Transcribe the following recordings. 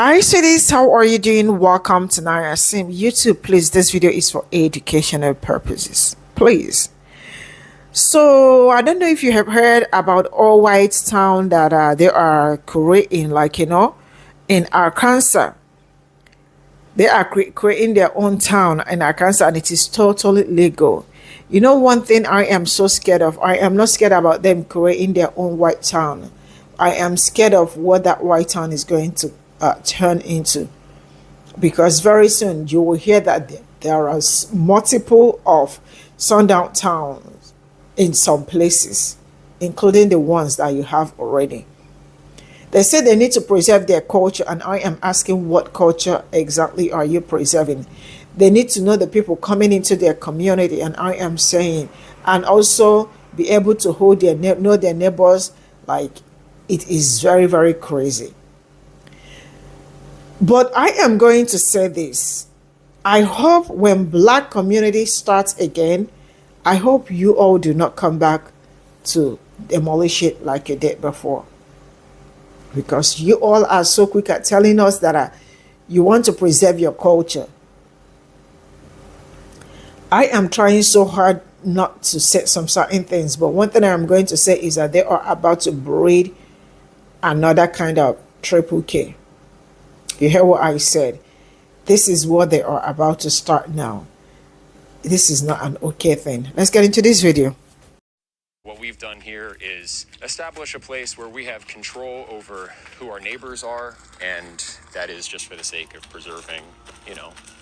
Hi, sweeties. How are you doing? Welcome to Nationalism. YouTube, please. This video is for educational purposes. Please. So, I don't know if you have heard about all white town that they are creating, in Arkansas. They are creating their own town in Arkansas, and it is totally legal. You know, one thing I am so scared of. I am not scared about them creating their own white town. I am scared of what that white town is going to turn into, because very soon you will hear that there are multiple of sundown towns in some places, including the ones that you have already. They say they need to preserve their culture, and I am asking, what culture exactly are you preserving? They need to know the people coming into their community, and I am saying, and also be able to hold know their neighbors. Like, it is very, very crazy. But I am going to say this. I hope when black community starts again, I hope you all do not come back to demolish it like you did before. Because you all are so quick at telling us that you want to preserve your culture. I am trying so hard not to say some certain things, but one thing I'm going to say is that they are about to breed another kind of triple K. You hear what I said? This is what they are about to start now. This is not an okay thing. Let's get into this video. What we've done here is establish a place where we have control over who our neighbors are, and that is just for the sake of preserving,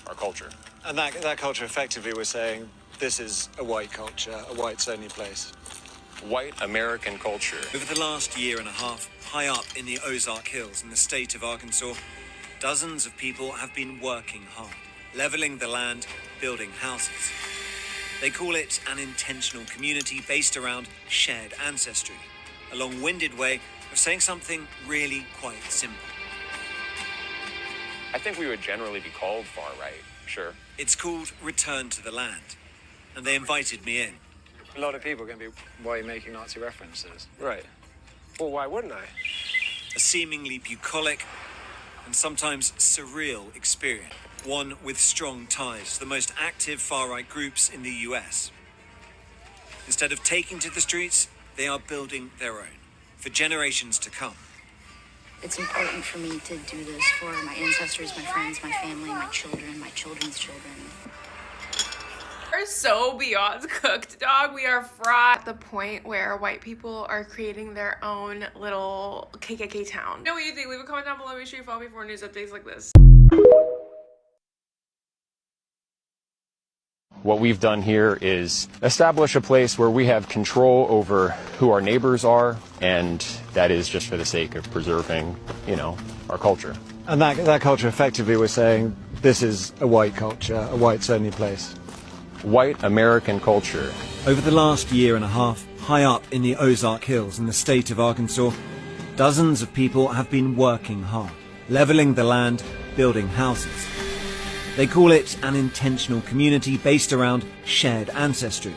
our culture. And that culture, effectively, we're saying this is a white culture, a whites-only place. White American culture. Over the last year and a half, high up in the Ozark Hills in the state of Arkansas, dozens of people have been working hard, leveling the land, building houses. They call it an intentional community based around shared ancestry, a long-winded way of saying something really quite simple. I think we would generally be called far-right, sure. It's called Return to the Land, and they invited me in. A lot of people are going to be, why are you making Nazi references? Right. Well, why wouldn't I? A seemingly bucolic and sometimes surreal experience, one with strong ties to the most active far-right groups in the US. Instead of taking to the streets, they are building their own, for generations to come. It's important for me to do this for my ancestors, my friends, my family, my children, my children's children. We're so beyond cooked, dog. We are fried at the point where white people are creating their own little KKK town. Know what you think? Leave a comment down below. Make sure you follow me for news updates like this. What we've done here is establish a place where we have control over who our neighbors are, and that is just for the sake of preserving, our culture. And that culture, effectively, we're saying this is a white culture, a whites-only place. White American culture. Over the last year and a half, high up in the Ozark Hills in the state of Arkansas, dozens of people have been working hard, leveling the land, building houses. They call it an intentional community based around shared ancestry,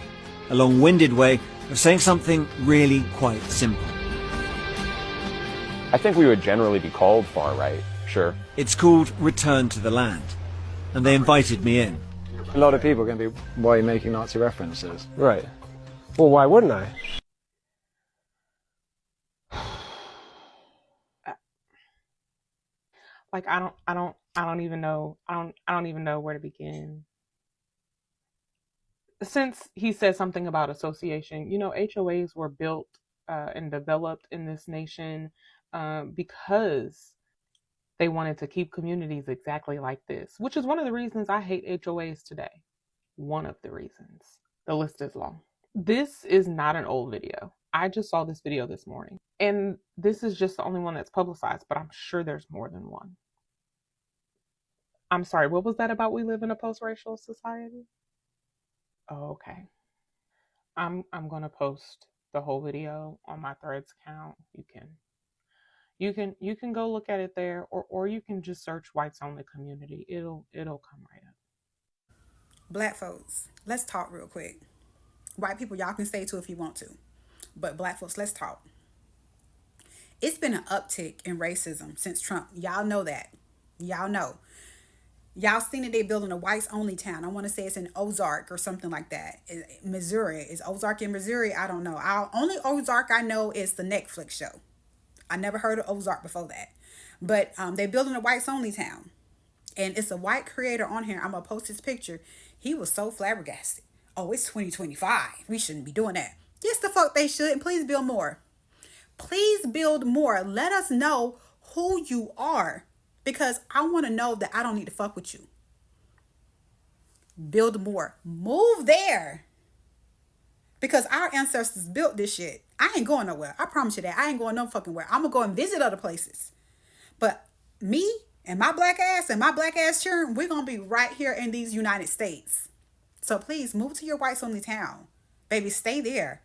a long-winded way of saying something really quite simple. I think we would generally be called far-right, sure. It's called Return to the Land, and they invited me in. A lot of people are going to be, why are you making Nazi references? Right. Well, why wouldn't I? Like, I don't even know where to begin. Since he said something about association, HOAs were built and developed in this nation because they wanted to keep communities exactly like this, which is one of the reasons I hate HOAs today. One of the reasons. The list is long. This is not an old video. I just saw this video this morning, and this is just the only one that's publicized, but I'm sure there's more than one. I'm sorry, what was that about we live in a post-racial society? Oh, okay. I'm going to post the whole video on my Threads account. You can go look at it there, or you can just search whites only community. It'll come right up. Black folks, let's talk real quick. White people, y'all can stay too if you want to. But black folks, let's talk. It's been an uptick in racism since Trump. Y'all know that. Y'all know. Y'all seen that they building a whites only town. I want to say it's in Ozark or something like that. Missouri. Is Ozark in Missouri? I don't know. Only Ozark I know is the Netflix show. I never heard of Ozark before that. But they building a whites only town. And it's a white creator on here. I'm going to post his picture. He was so flabbergasted. Oh, it's 2025. We shouldn't be doing that. Yes, the fuck they should. And please build more. Please build more. Let us know who you are. Because I want to know that I don't need to fuck with you. Build more. Move there. Because our ancestors built this shit. I ain't going nowhere. I promise you that. I ain't going no fucking where. I'm going to go and visit other places. But me and my black ass children, we're going to be right here in these United States. So please move to your whites only town. Baby, stay there.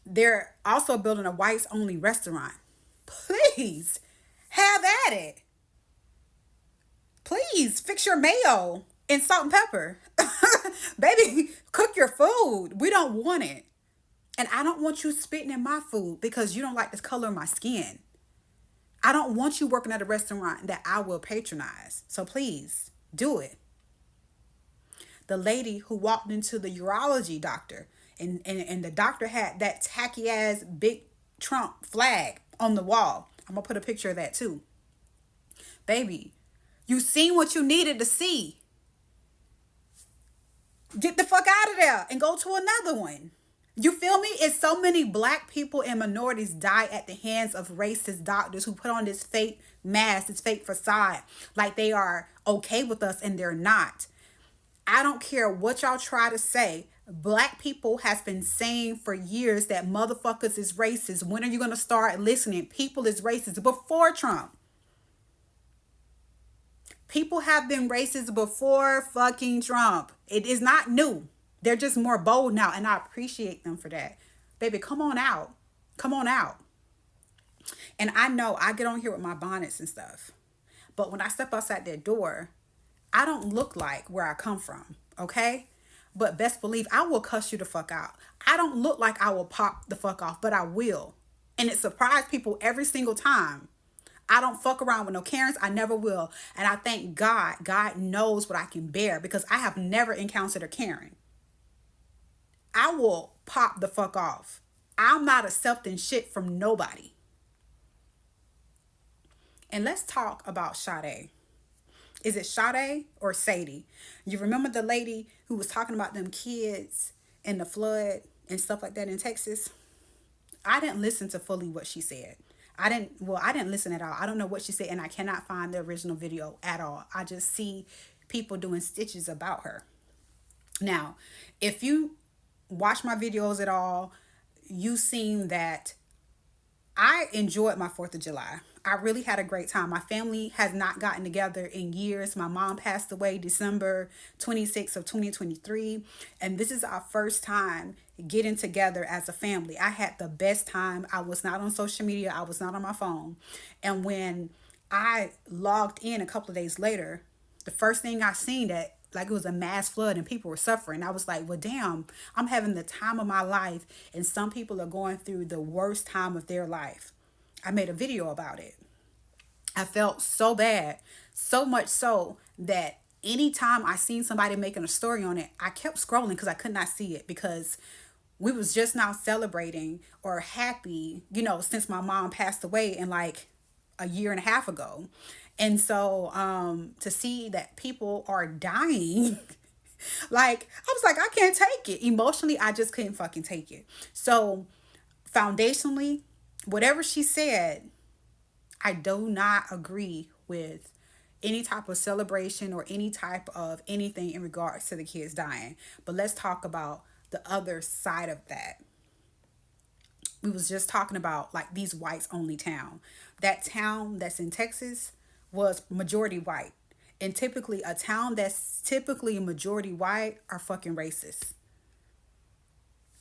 They're also building a whites only restaurant. Please have at it. Please fix your mayo and salt and pepper. Baby, cook your food. We don't want it. And I don't want you spitting in my food because you don't like the color of my skin. I don't want you working at a restaurant that I will patronize. So please do it. The lady who walked into the urology doctor and the doctor had that tacky ass big Trump flag on the wall. I'm going to put a picture of that too. Baby, you seen what you needed to see. Get the fuck out of there and go to another one. You feel me? It's so many black people and minorities die at the hands of racist doctors who put on this fake mask, this fake facade, like they are okay with us and they're not. I don't care what y'all try to say. Black people has been saying for years that motherfuckers is racist. When are you going to start listening? People is racist before Trump. People have been racist before fucking Trump. It is not new. They're just more bold now, and I appreciate them for that. Baby, come on out. Come on out. And I know I get on here with my bonnets and stuff. But when I step outside that door, I don't look like where I come from, okay? But best believe I will cuss you the fuck out. I don't look like I will pop the fuck off, but I will. And it surprised people every single time. I don't fuck around with no Karens. I never will. And I thank God. God knows what I can bear because I have never encountered a Karen. I will pop the fuck off. I'm not accepting shit from nobody. And let's talk about Sade. Is it Sade or Sadie? You remember the lady who was talking about them kids and the flood and stuff like that in Texas? I didn't listen to fully what she said. I didn't listen at all. I don't know what she said, and I cannot find the original video at all. I just see people doing stitches about her. Now, if you watch my videos at all, you seen that I enjoyed my 4th of July. I really had a great time. My family has not gotten together in years. My mom passed away December 26th of 2023. And this is our first time getting together as a family. I had the best time. I was not on social media. I was not on my phone. And when I logged in a couple of days later, the first thing I seen that like it was a mass flood and people were suffering. I was like, well, damn, I'm having the time of my life. And some people are going through the worst time of their life. I made a video about it. I felt so bad, so much so that anytime I seen somebody making a story on it, I kept scrolling because I could not see it because we was just now celebrating or happy, since my mom passed away in like a year and a half ago. And so to see that people are dying, like, I was like, I can't take it. Emotionally, I just couldn't fucking take it. So foundationally, whatever she said, I do not agree with any type of celebration or any type of anything in regards to the kids dying. But let's talk about the other side of that. We was just talking about like these whites only town. That town that's in Texas was majority white. And typically a town that's typically majority white are fucking racist.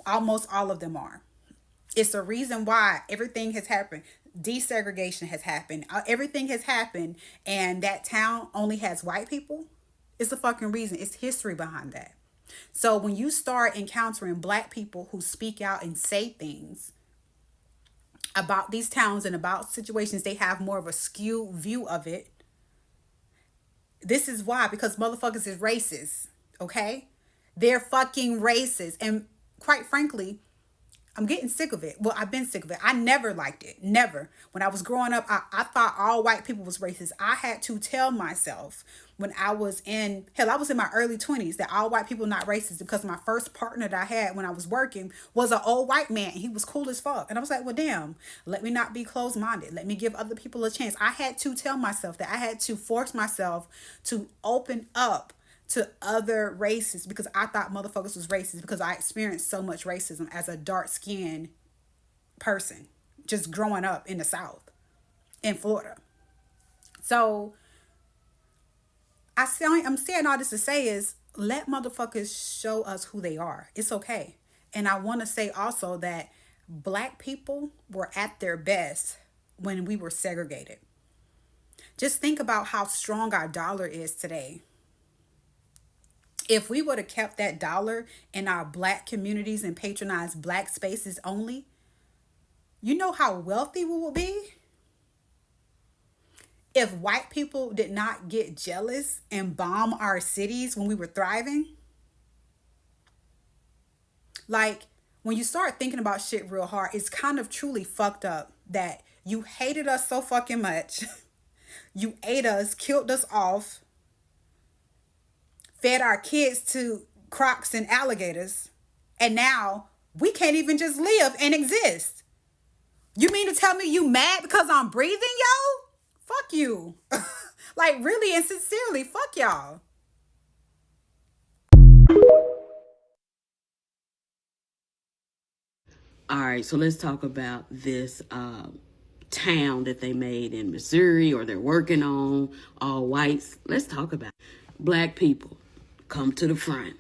Almost all of them are. It's the reason why everything has happened. Desegregation has happened. Everything has happened. And that town only has white people. It's the fucking reason. It's history behind that. So when you start encountering black people who speak out and say things about these towns and about situations, they have more of a skewed view of it. This is why, because motherfuckers is racist, okay? They're fucking racist. And quite frankly, I'm getting sick of it. Well, I've been sick of it. I never liked it. Never. When I was growing up, I thought all white people was racist. I had to tell myself when I was in my early 20s that all white people not racist, because my first partner that I had when I was working was an old white man. He was cool as fuck. And I was like, well, damn, let me not be closed-minded. Let me give other people a chance. I had to tell myself that. I had to force myself to open up to other races, because I thought motherfuckers was racist, because I experienced so much racism as a dark-skinned person just growing up in the South, in Florida. So I'm saying all this to say is, let motherfuckers show us who they are. It's okay. And I want to say also that Black people were at their best when we were segregated. Just think about how strong our dollar is today. If we would have kept that dollar in our Black communities and patronized Black spaces only, you know how wealthy we would be? If white people did not get jealous and bomb our cities when we were thriving. Like, when you start thinking about shit real hard, it's kind of truly fucked up that you hated us so fucking much. You ate us, killed us off, fed our kids to crocs and alligators, and now we can't even just live and exist. You mean to tell me you mad because I'm breathing, yo? Fuck you. Like, really and sincerely, fuck y'all. All right, so let's talk about this town that they made in Missouri, or they're working on, all whites. Let's talk about it. Black people, come to the front.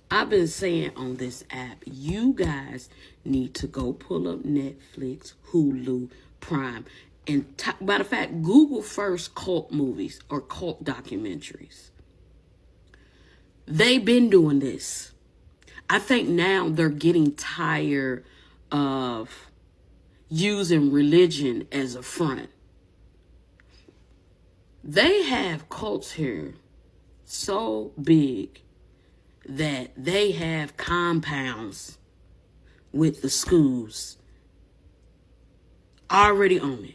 I've been saying on this app, you guys need to go pull up Netflix, Hulu, Prime, and matter of fact, Google first cult movies or cult documentaries. They've been doing this. I think now they're getting tired of using religion as a front. They have cults here so big that they have compounds with the schools already on it.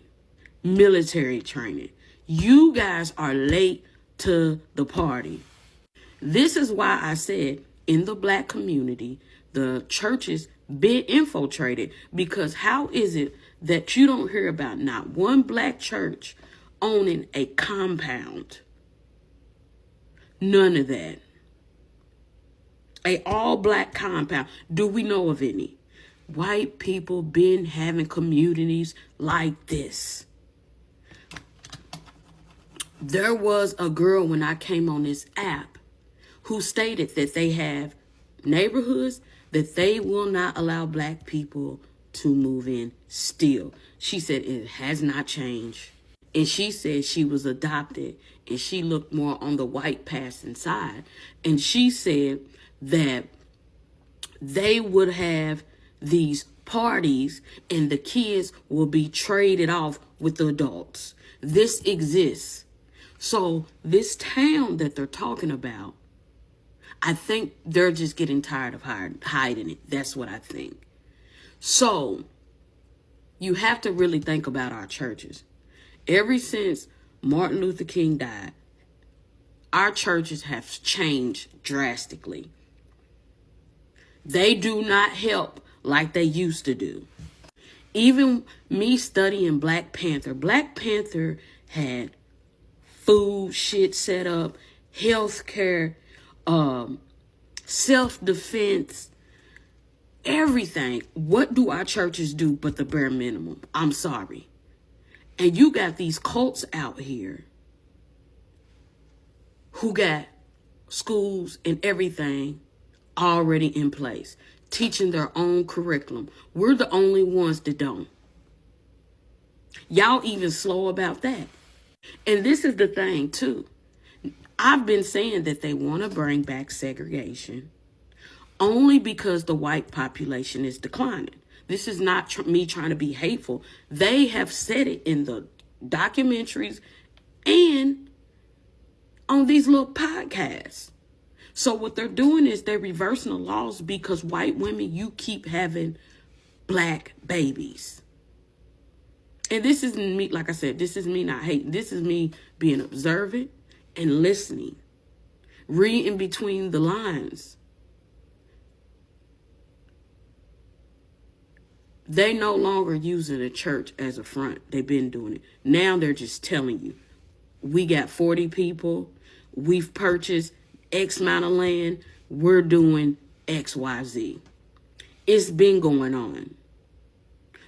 Military training. You guys are late to the party. This is why I said in the Black community, the churches been infiltrated, because how is it that you don't hear about not one Black church owning a compound? None of that. A all Black compound. Do we know of any? White people been having communities like this. There was a girl when I came on this app who stated that they have neighborhoods that they will not allow Black people to move in still. She said it has not changed. And she said she was adopted and she looked more on the white passing side. And she said that they would have these parties and the kids will be traded off with the adults. This exists. So this town that they're talking about, I think they're just getting tired of hiding it. That's what I think. So you have to really think about our churches. Ever since Martin Luther King died, our churches have changed drastically. They do not help like they used to do. Even me studying Black Panther had food shit set up, healthcare, self-defense, everything. What do our churches do but the bare minimum? I'm sorry. And you got these cults out here who got schools and everything already in place, teaching their own curriculum. We're the only ones that don't. Y'all even slow about that. And this is the thing too. I've been saying that they want to bring back segregation only because the white population is declining. This is not me trying to be hateful. They have said it in the documentaries and on these little podcasts. So what they're doing is they're reversing the laws because white women, you keep having black babies. And this isn't me, like I said, this is me not hating. This is me being observant and listening, reading between the lines. They no longer using the church as a front. They've been doing it. Now they're just telling you, we got 40 people. We've purchased X amount of land. We're doing X, Y, Z. It's been going on.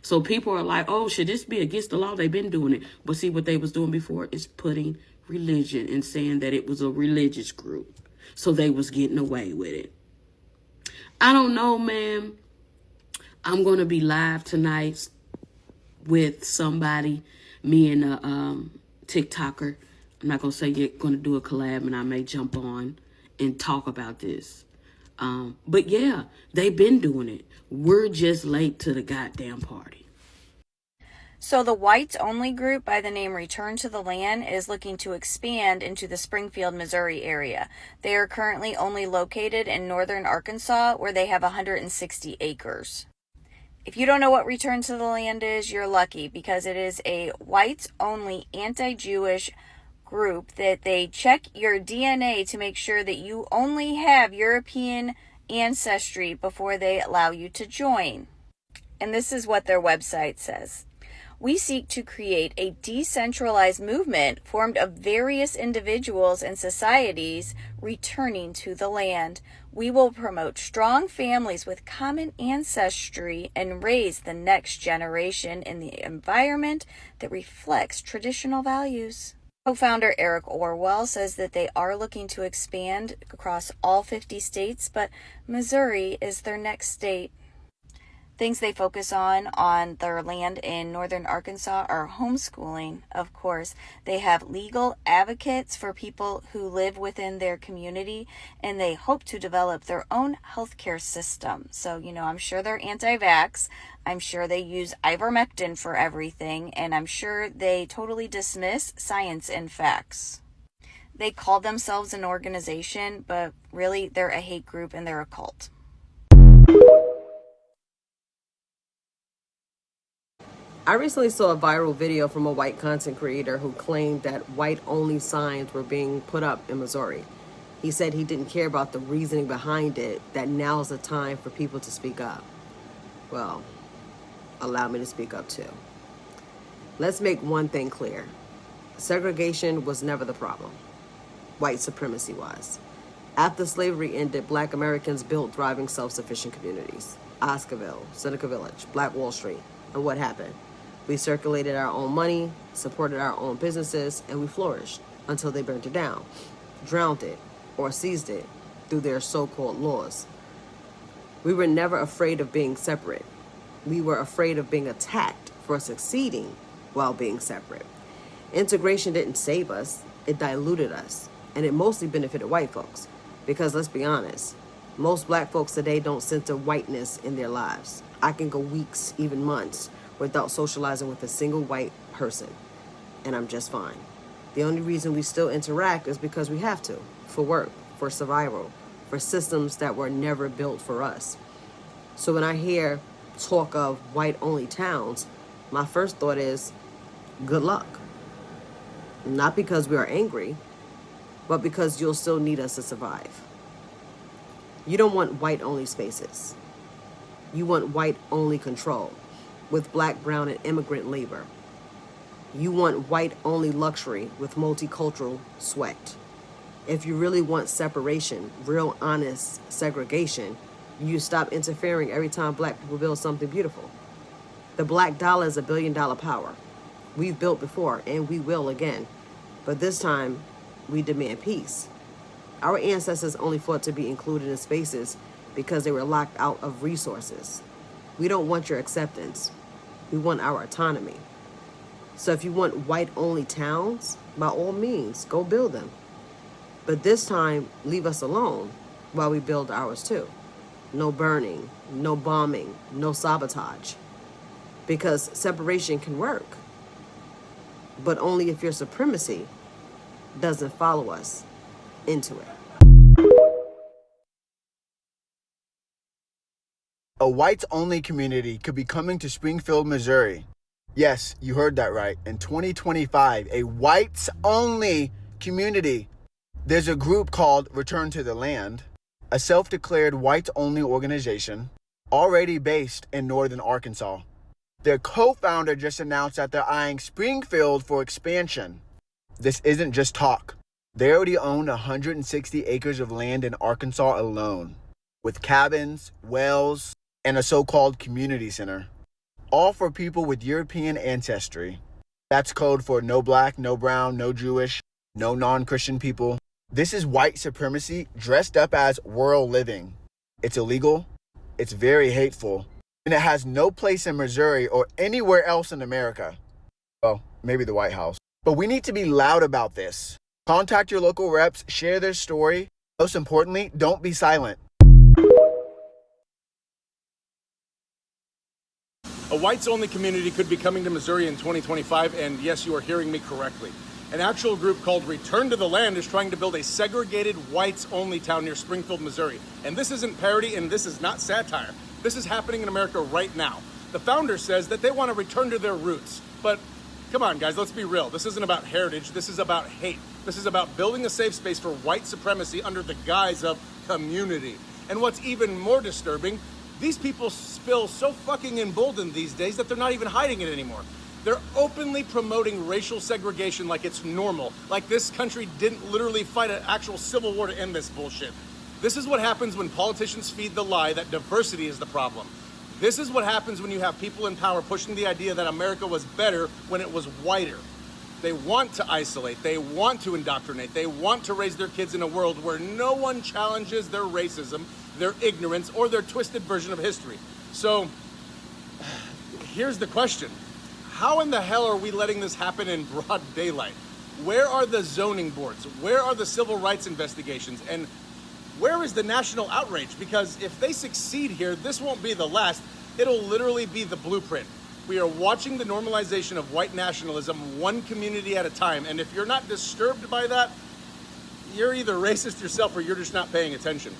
So people are like, oh, should this be against the law? They've been doing it. But see, what they was doing before is putting religion and saying that it was a religious group. So they was getting away with it. I don't know, man. I'm going to be live tonight with somebody, me and a TikToker. I'm not going to say you're going to do a collab, and I may jump on and talk about this. But yeah, they've been doing it. We're just late to the goddamn party. So the whites-only group by the name Return to the Land is looking to expand into the Springfield, Missouri area. They are currently only located in northern Arkansas, where they have 160 acres. If you don't know what Return to the Land is, you're lucky, because it is a whites-only anti-Jewish group that they check your DNA to make sure that you only have European ancestry before they allow you to join. And this is what their website says. We seek to create a decentralized movement formed of various individuals and societies returning to the land. We will promote strong families with common ancestry and raise the next generation in the environment that reflects traditional values. Co-founder Eric Orwell says that they are looking to expand across all 50 states, but Missouri is their next state. Things they focus on their land in northern Arkansas are homeschooling, of course. They have legal advocates for people who live within their community, and they hope to develop their own healthcare system. So, I'm sure they're anti-vax. I'm sure they use ivermectin for everything, and I'm sure they totally dismiss science and facts. They call themselves an organization, but really they're a hate group and they're a cult. I recently saw a viral video from a white content creator who claimed that white-only signs were being put up in Missouri. He said he didn't care about the reasoning behind it, that now's the time for people to speak up. Well, allow me to speak up too. Let's make one thing clear. Segregation was never the problem. White supremacy was. After slavery ended, Black Americans built thriving self-sufficient communities. Oscarville, Seneca Village, Black Wall Street. And what happened? We circulated our own money, supported our own businesses, and we flourished until they burnt it down, drowned it, or seized it through their so-called laws. We were never afraid of being separate. We were afraid of being attacked for succeeding while being separate. Integration didn't save us, it diluted us, and it mostly benefited white folks. Because let's be honest, most Black folks today don't sense a whiteness in their lives. I can go weeks, even months, without socializing with a single white person, and I'm just fine. The only reason we still interact is because we have to, for work, for survival, for systems that were never built for us. So when I hear talk of white-only towns, my first thought is, good luck. Not because we are angry, but because you'll still need us to survive. You don't want white-only spaces. You want white-only control with Black, brown, and immigrant labor. You want white-only luxury with multicultural sweat. If you really want separation, real honest segregation, you stop interfering every time Black people build something beautiful. The Black dollar is $1 billion power. We've built before, and we will again. But this time, we demand peace. Our ancestors only fought to be included in spaces because they were locked out of resources. We don't want your acceptance. We want our autonomy. So if you want white-only towns, by all means, go build them. But this time, leave us alone while we build ours too. no burning, no bombing, no sabotage. Because separation can work, but only if your supremacy doesn't follow us into it. A whites-only community could be coming to Springfield, Missouri. Yes, you heard that right. In 2025, a whites-only community. There's a group called Return to the Land, a self-declared whites-only organization already based in northern Arkansas. Their co-founder just announced that they're eyeing Springfield for expansion. This isn't just talk. They already own 160 acres of land in Arkansas alone, with cabins, wells, and a so-called community center, all for people with European ancestry. That's code for no black, no brown, no Jewish, no non-Christian people. This is white supremacy dressed up as world living. It's illegal, it's very hateful, and it has no place in Missouri or anywhere else in America. Well, maybe the White House. But we need to be loud about this. Contact your local reps, share their story. Most importantly, don't be silent. A whites-only community could be coming to Missouri in 2025, and yes, you are hearing me correctly. An actual group called Return to the Land is trying to build a segregated whites-only town near Springfield, Missouri. And this isn't parody, and this is not satire. This is happening in America right now. The founder says that they want to return to their roots. But come on, guys, let's be real. This isn't about heritage. This is about hate. This is about building a safe space for white supremacy under the guise of community. And what's even more disturbing, these people feel so fucking emboldened these days that they're not even hiding it anymore. They're openly promoting racial segregation like it's normal, like this country didn't literally fight an actual civil war to end this bullshit. This is what happens when politicians feed the lie that diversity is the problem. This is what happens when you have people in power pushing the idea that America was better when it was whiter. They want to isolate, they want to indoctrinate, they want to raise their kids in a world where no one challenges their racism, their ignorance, or their twisted version of history. So, here's the question. How in the hell are we letting this happen in broad daylight? Where are the zoning boards? Where are the civil rights investigations? And where is the national outrage? Because if they succeed here, this won't be the last. It'll literally be the blueprint. We are watching the normalization of white nationalism one community at a time. And if you're not disturbed by that, you're either racist yourself or you're just not paying attention.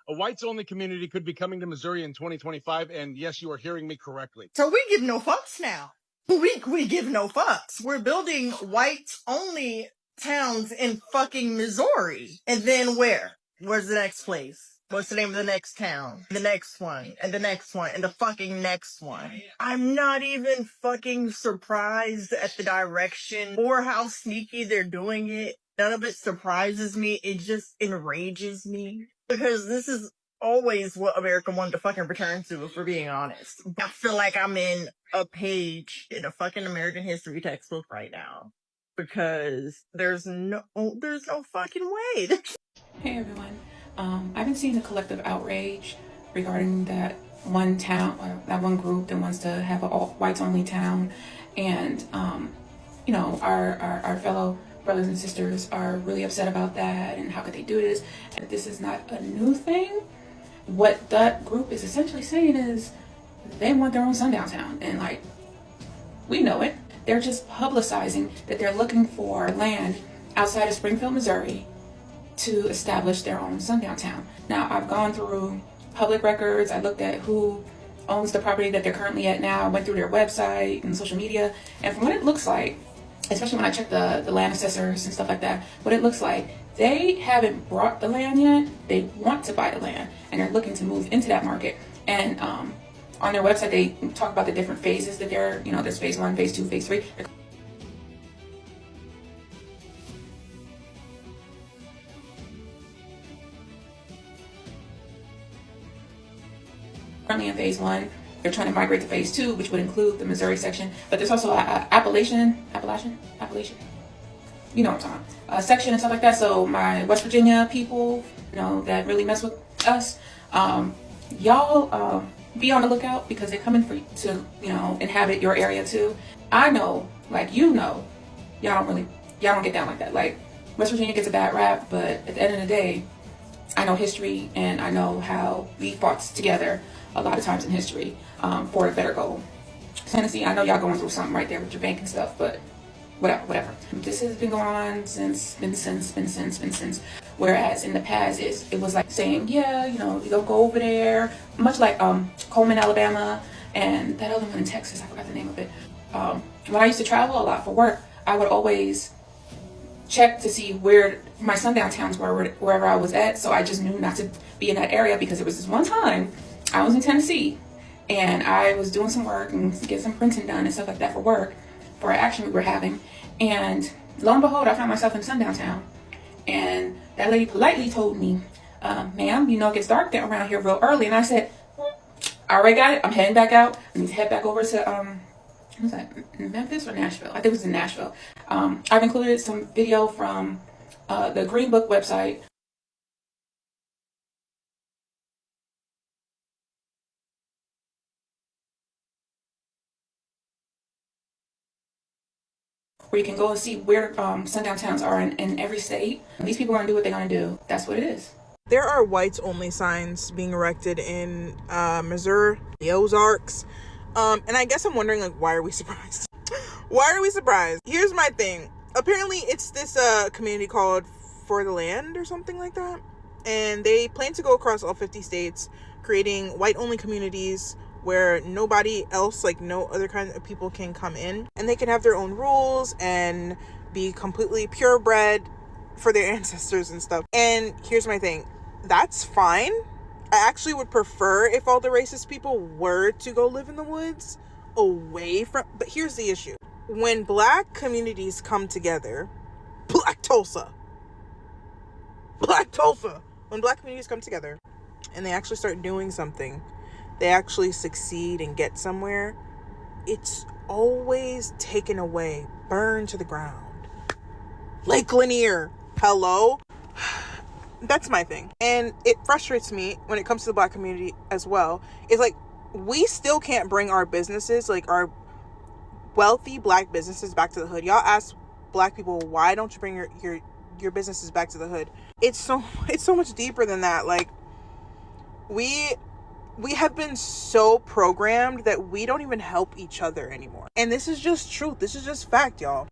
A whites-only community could be coming to Missouri in 2025, and yes, you are hearing me correctly. So we give no fucks now. We give no fucks. We're building whites-only towns in fucking Missouri. And then where? Where's the next place? What's the name of the next town? The next one, and the next one, and the fucking next one. I'm not even fucking surprised at the direction or how sneaky they're doing it. None of it surprises me. It just enrages me. Because this is always what America wanted to fucking return to, if we're being honest. I feel like I'm in a page in a fucking American history textbook right now. Because there's no fucking way. Hey everyone. I've been seeing a collective outrage regarding that one town, or that one group that wants to have a whites-only town. And, you know, our fellow brothers and sisters are really upset about that, and how could they do this? And this is not a new thing. What that group is essentially saying is they want their own Sundown town, and like, we know it. They're just publicizing that they're looking for land outside of Springfield, Missouri to establish their own Sundown town. Now, I've gone through public records. I looked at who owns the property that they're currently at now. I went through their website and social media, and from what it looks like, especially when I check the land assessors and stuff like that, what it looks like, they haven't bought the land yet. They want to buy the land, and they're looking to move into that market. And on their website, they talk about the different phases that they're, you know, there's phase 1, phase 2, phase 3. Currently in phase 1, they're trying to migrate to phase 2, which would include the Missouri section, but there's also a Appalachian, you know what I'm talking about, section and stuff like that. So my West Virginia people, you know, that really mess with us, y'all be on the lookout, because they're coming for to, you know, inhabit your area too. I know, like, you know, y'all don't get down like that. Like, West Virginia gets a bad rap, but at the end of the day, I know history and I know how we fought together a lot of times in history for a better goal. Tennessee, I know y'all going through something right there with your bank and stuff, but whatever. This has been going on since. Whereas in the past, it was like saying, yeah, you know, you go over there, much like Coleman, Alabama, and that other one in Texas, I forgot the name of it. When I used to travel a lot for work, I would always check to see where my sundown towns were, wherever I was at, so I just knew not to be in that area, because it was this one time I was in Tennessee and I was doing some work and getting some printing done and stuff like that for work, for an action we were having, and lo and behold, I found myself in Sundown town, and that lady politely told me, ma'am, you know it gets dark there around here real early, and I said, I already got it, I'm heading back out, I need to head back over to was that Memphis or Nashville? I think it was in Nashville. I've included some video from the Green Book website. Where you can go and see where sundown towns are in every state. These people are going to do what they're going to do. That's what it is. There are whites only signs being erected in Missouri, the Ozarks. And I guess I'm wondering, like, why are we surprised? Why are we surprised? Here's my thing. Apparently, it's this community called For the Land or something like that. And they plan to go across all 50 states, creating white-only communities where nobody else, like no other kind of people, can come in. And they can have their own rules and be completely purebred for their ancestors and stuff. And here's my thing. That's fine. I actually would prefer if all the racist people were to go live in the woods away from, but here's the issue. When black communities come together, Black Tulsa, when black communities come together and they actually start doing something, they actually succeed and get somewhere, it's always taken away, burned to the ground. Lake Lanier, hello? That's my thing. And it frustrates me when it comes to the black community as well. It's like, we still can't bring our businesses, like our wealthy black businesses, back to the hood. Y'all ask black people, why don't you bring your businesses back to the hood? It's so much deeper than that. Like, we have been so programmed that we don't even help each other anymore. And this is just truth. This is just fact, y'all.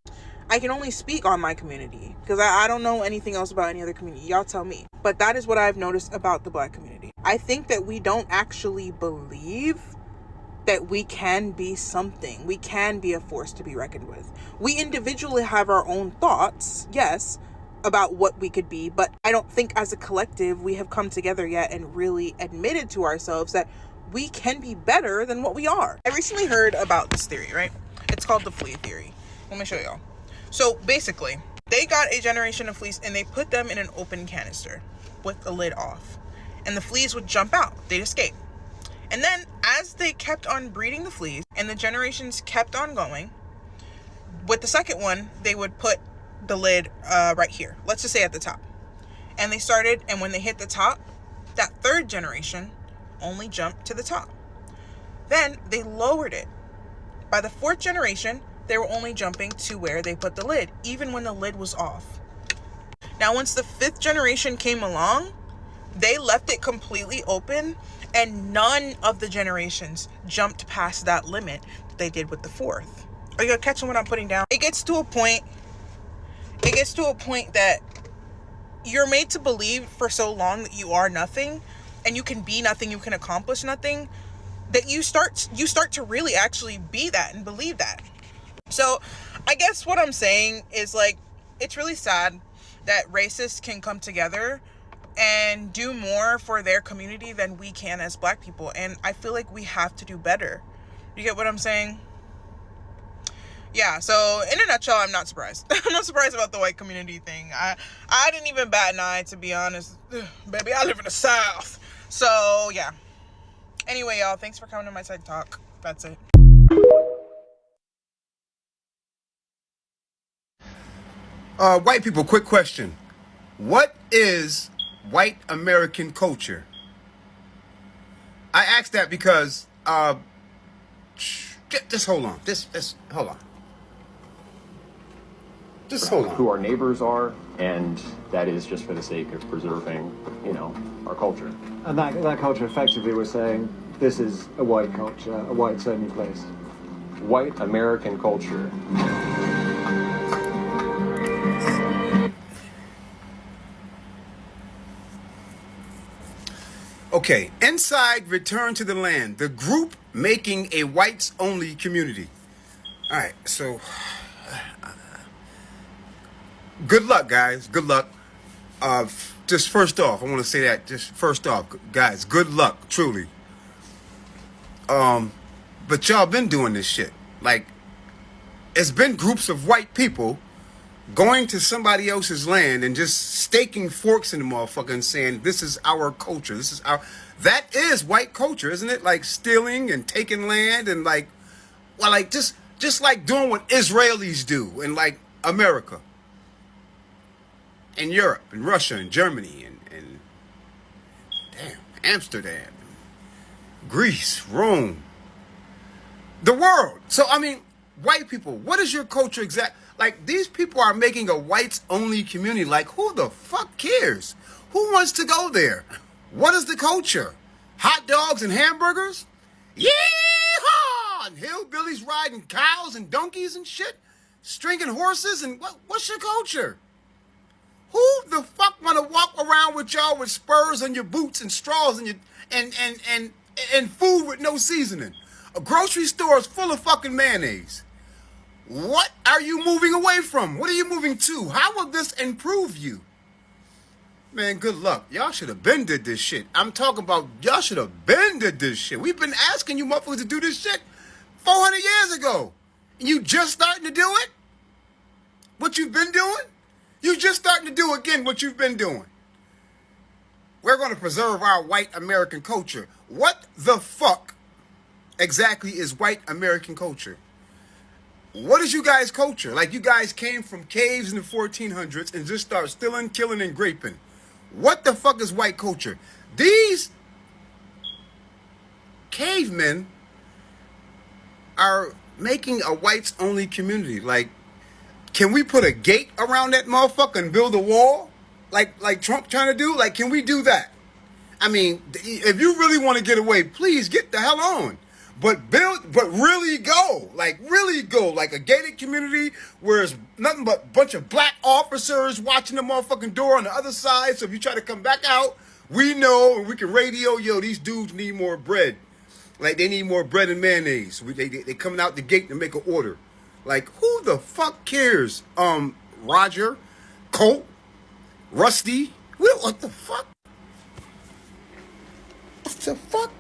I can only speak on my community because I don't know anything else about any other community. Y'all tell me. But that is what I've noticed about the black community. I think that we don't actually believe that we can be something. We can be a force to be reckoned with. We individually have our own thoughts, yes, about what we could be, but I don't think as a collective we have come together yet and really admitted to ourselves that we can be better than what we are. I recently heard about this theory, right? It's called the flea theory. Let me show y'all. So basically, they got a generation of fleas and they put them in an open canister with the lid off. And the fleas would jump out. They'd escape. And then as they kept on breeding the fleas and the generations kept on going, with the second one, they would put the lid right here. Let's just say at the top. And they started, and when they hit the top, that third generation only jumped to the top. Then they lowered it. By the fourth generation, they were only jumping to where they put the lid, even when the lid was off. Now, once the fifth generation came along, they left it completely open, and none of the generations jumped past that limit that they did with the fourth. Are you catching what I'm putting down? It gets to a point that you're made to believe for so long that you are nothing, and you can be nothing, you can accomplish nothing, that you start to really actually be that and believe that. So I guess what I'm saying is, like, it's really sad that racists can come together and do more for their community than we can as black people. And I feel like we have to do better. You get what I'm saying? Yeah, so in a nutshell, I'm not surprised. I'm not surprised about the white community thing. I didn't even bat an eye, to be honest. Ugh, baby, I live in the South. So, yeah. Anyway, y'all, thanks for coming to my TED Talk. That's it. White people, quick question. What is white American culture? I ask that because, just hold on. Hold on. Just hold on. who our neighbors are, and that is just for the sake of preserving, our culture. And that culture, effectively, we're saying this is a white culture, a whites-only place. White American culture. Okay, inside Return to the Land, the group making a whites-only community. All right, so good luck, guys. Good luck. Just first off, I want to say that. Just first off, guys, good luck, truly. But y'all been doing this shit. Like, it's been groups of white people going to somebody else's land and just staking forks in the motherfucker and saying, this is our culture. That is white culture, isn't it? Like stealing and taking land and just like doing what Israelis do in like America and Europe and Russia and Germany and Amsterdam, Greece, Rome, the world. So, I mean, white people, what is your culture exact? Like, these people are making a whites-only community. Like, who the fuck cares? Who wants to go there? What is the culture? Hot dogs and hamburgers? Yeehaw! And hillbillies riding cows and donkeys and shit? Stringing horses? And what's your culture? Who the fuck want to walk around with y'all with spurs on your boots and straws and and food with no seasoning? A grocery store is full of fucking mayonnaise. What are you moving away from? What are you moving to? How will this improve you? Man, good luck. Y'all should have been did this shit. I'm talking about y'all should have been did this shit. We've been asking you motherfuckers to do this shit 400 years ago. And you just starting to do it? What you've been doing? You just starting to do again what you've been doing. We're going to preserve our white American culture. What the fuck exactly is white American culture? What is you guys' culture? Like, you guys came from caves in the 1400s and just start stealing, killing, and raping. What the fuck is white culture? These cavemen are making a whites-only community. Like, can we put a gate around that motherfucker and build a wall? Like Trump trying to do? Like, can we do that? I mean, if you really want to get away, please get the hell on. But really go. Like, really go. Like a gated community where it's nothing but a bunch of black officers watching the motherfucking door on the other side. So if you try to come back out, we know and we can radio, yo, these dudes need more bread. Like, they need more bread and mayonnaise. They coming out the gate to make an order. Like, who the fuck cares? Roger, Colt, Rusty, what the fuck? What the fuck?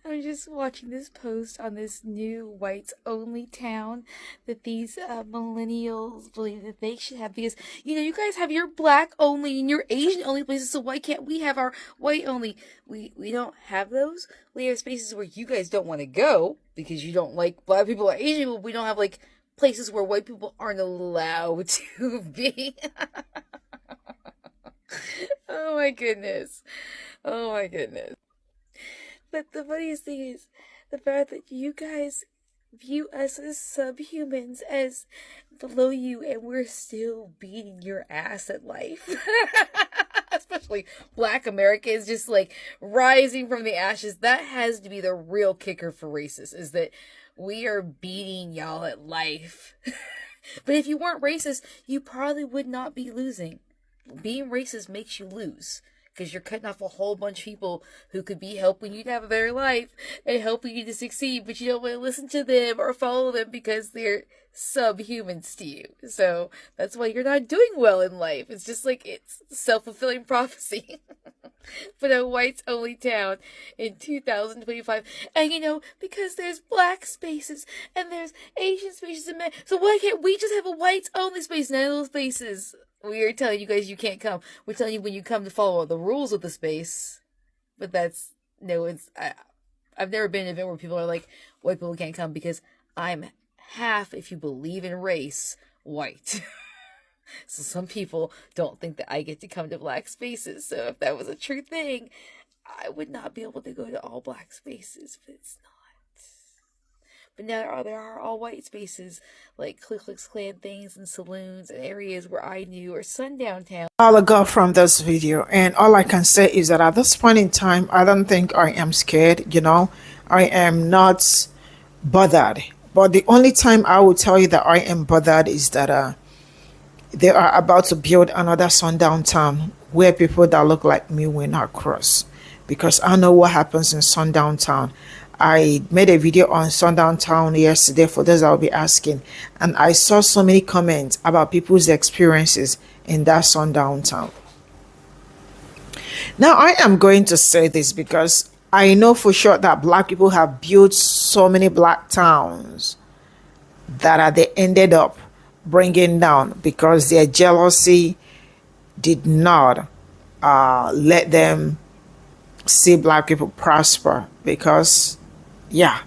I'm just watching this post on this new whites-only town that these millennials believe that they should have, because, you guys have your black-only and your Asian-only places, so why can't we have our white-only? We don't have those. We have spaces where you guys don't want to go because you don't like black people or Asian people. We don't have, like, places where white people aren't allowed to be. Oh my goodness. Oh my goodness. But the funniest thing is the fact that you guys view us as subhumans, as below you, and we're still beating your ass at life. Especially black Americans just like rising from the ashes. That has to be the real kicker for racists, is that we are beating y'all at life. But if you weren't racist, you probably would not be losing. Being racist makes you lose, because you're cutting off a whole bunch of people who could be helping you to have a better life and helping you to succeed, but you don't want to listen to them or follow them because they're subhumans to you. So that's why you're not doing well in life. It's just like, it's self-fulfilling prophecy. But a whites-only town in 2025. And because there's black spaces and there's Asian spaces and men, so why can't we just have a whites-only space? None of those spaces. We are telling you guys you can't come. We're telling you when you come to follow the rules of the space. But I've never been in an event where people are like, white people can't come because I'm half, if you believe in race, white. So some people don't think that I get to come to black spaces. So if that was a true thing, I would not be able to go to all black spaces, but it's not. But now there are all white spaces like Ku Klux Klan things and saloons and areas where I knew, or Sundown Town. All I got from this video, and all I can say is that at this point in time, I don't think I am scared. I am not bothered. But the only time I will tell you that I am bothered is that they are about to build another sundown town where people that look like me will not cross, because I know what happens in sundown town. I made a video on sundown town yesterday for those that will be asking, and I saw so many comments about people's experiences in that sundown town. Now I am going to say this because I know for sure that black people have built so many black towns that they ended up bringing down because their jealousy did not let them see black people prosper. Because yeah,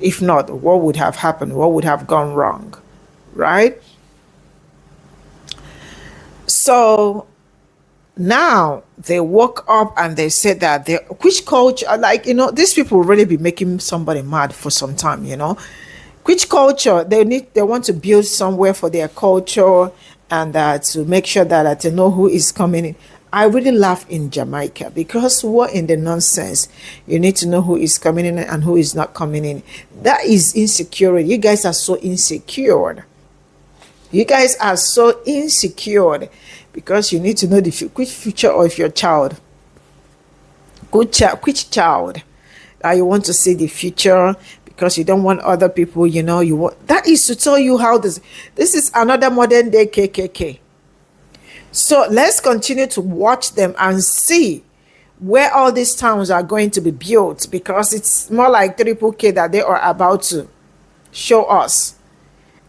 if not, what would have happened? What would have gone wrong, right? So now they woke up and they said that which culture, like, these people really be making somebody mad for some time. Which culture they want to build somewhere for their culture, and to make sure that they know who is coming in. I really laugh in Jamaica, because what in the nonsense? You need to know who is coming in and who is not coming in. That is insecurity. You guys are so insecure. You guys are so insecure because you need to know which future of your child. Which child you want to see the future, because you don't want other people, you want. That is to tell you how this is another modern day KKK. So let's continue to watch them and see where all these towns are going to be built, because it's more like Pe0ple that they are about to show us.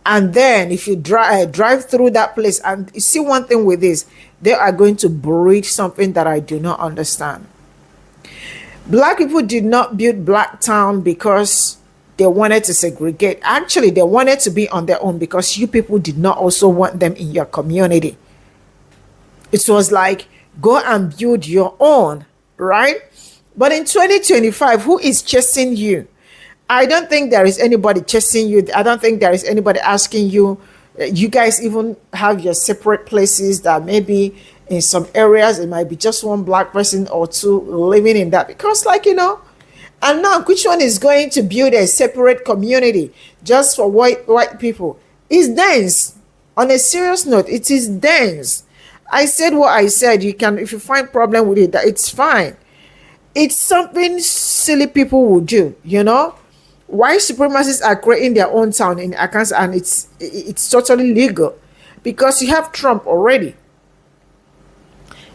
And then if you drive through that place, and you see one thing with this, they are going to breed something that I do not understand. Black people did not build Black Town because they wanted to segregate. Actually, they wanted to be on their own because you people did not also want them in your community. It was like, go and build your own, right? But in 2025, who is chasing you? I don't think there is anybody chasing you. I don't think there is anybody asking you. You guys even have your separate places that maybe in some areas it might be just one black person or two living in that. Because and now which one is going to build a separate community just for white people? It's dense. On a serious note, it is dense. I said what I said. You can, if you find problem with it, it's fine. It's something silly people will do, White supremacists are creating their own town in Arkansas, and it's totally legal because you have Trump already.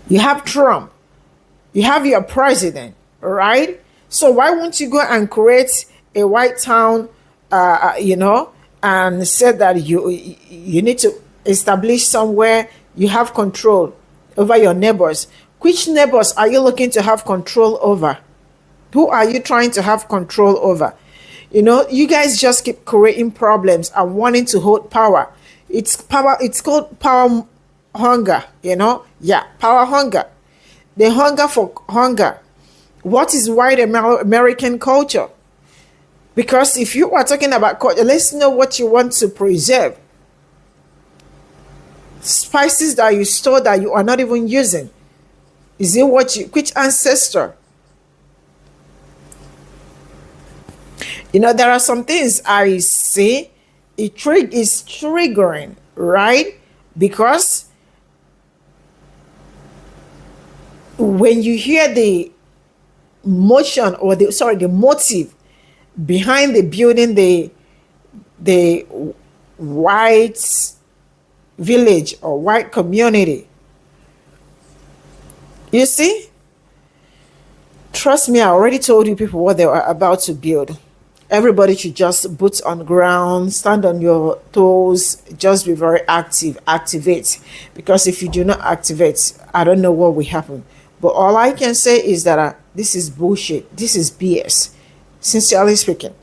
You have Trump. You have your president, right? So why won't you go and create a white town, and say that you need to establish somewhere you have control over your neighbors? Which neighbors are you looking to have control over? Who are you trying to have control over? You guys just keep creating problems and wanting to hold power. It's called power hunger, Yeah, power hunger. The hunger for hunger. What is white American culture? Because if you are talking about culture, let's know what you want to preserve. Spices that you store that you are not even using. Is it which ancestor? There are some things I see, is triggering, right? Because when you hear the motion or the motive behind the building the white village or white community, you see, trust me, I already told you people what they are about to build. Everybody should just boots on ground, stand on your toes, just be very active, activate. Because if you do not activate, I don't know what will happen. But all I can say is that this is bullshit. This is BS, sincerely speaking.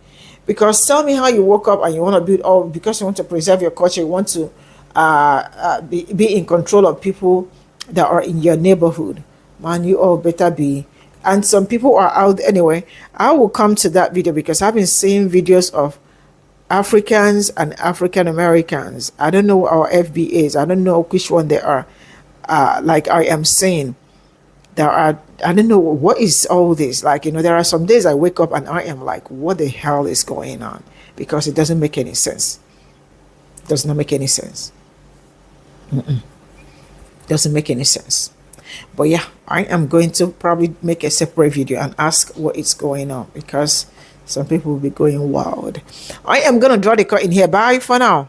Because tell me how you woke up and you want to build, because you want to preserve your culture, you want to be in control of people that are in your neighborhood. Man, you all better be. And some people are out anyway. I will come to that video because I've been seeing videos of Africans and African Americans. I don't know our FBAs. I don't know which one they are. Like I am saying, there are, I don't know what is all this. Like, there are some days I wake up and I am like, what the hell is going on? Because it doesn't make any sense. Does not make any sense. Doesn't make any sense. But yeah, I am going to probably make a separate video and ask what is going on, because some people will be going wild. I am going to draw the curtain here. Bye for now.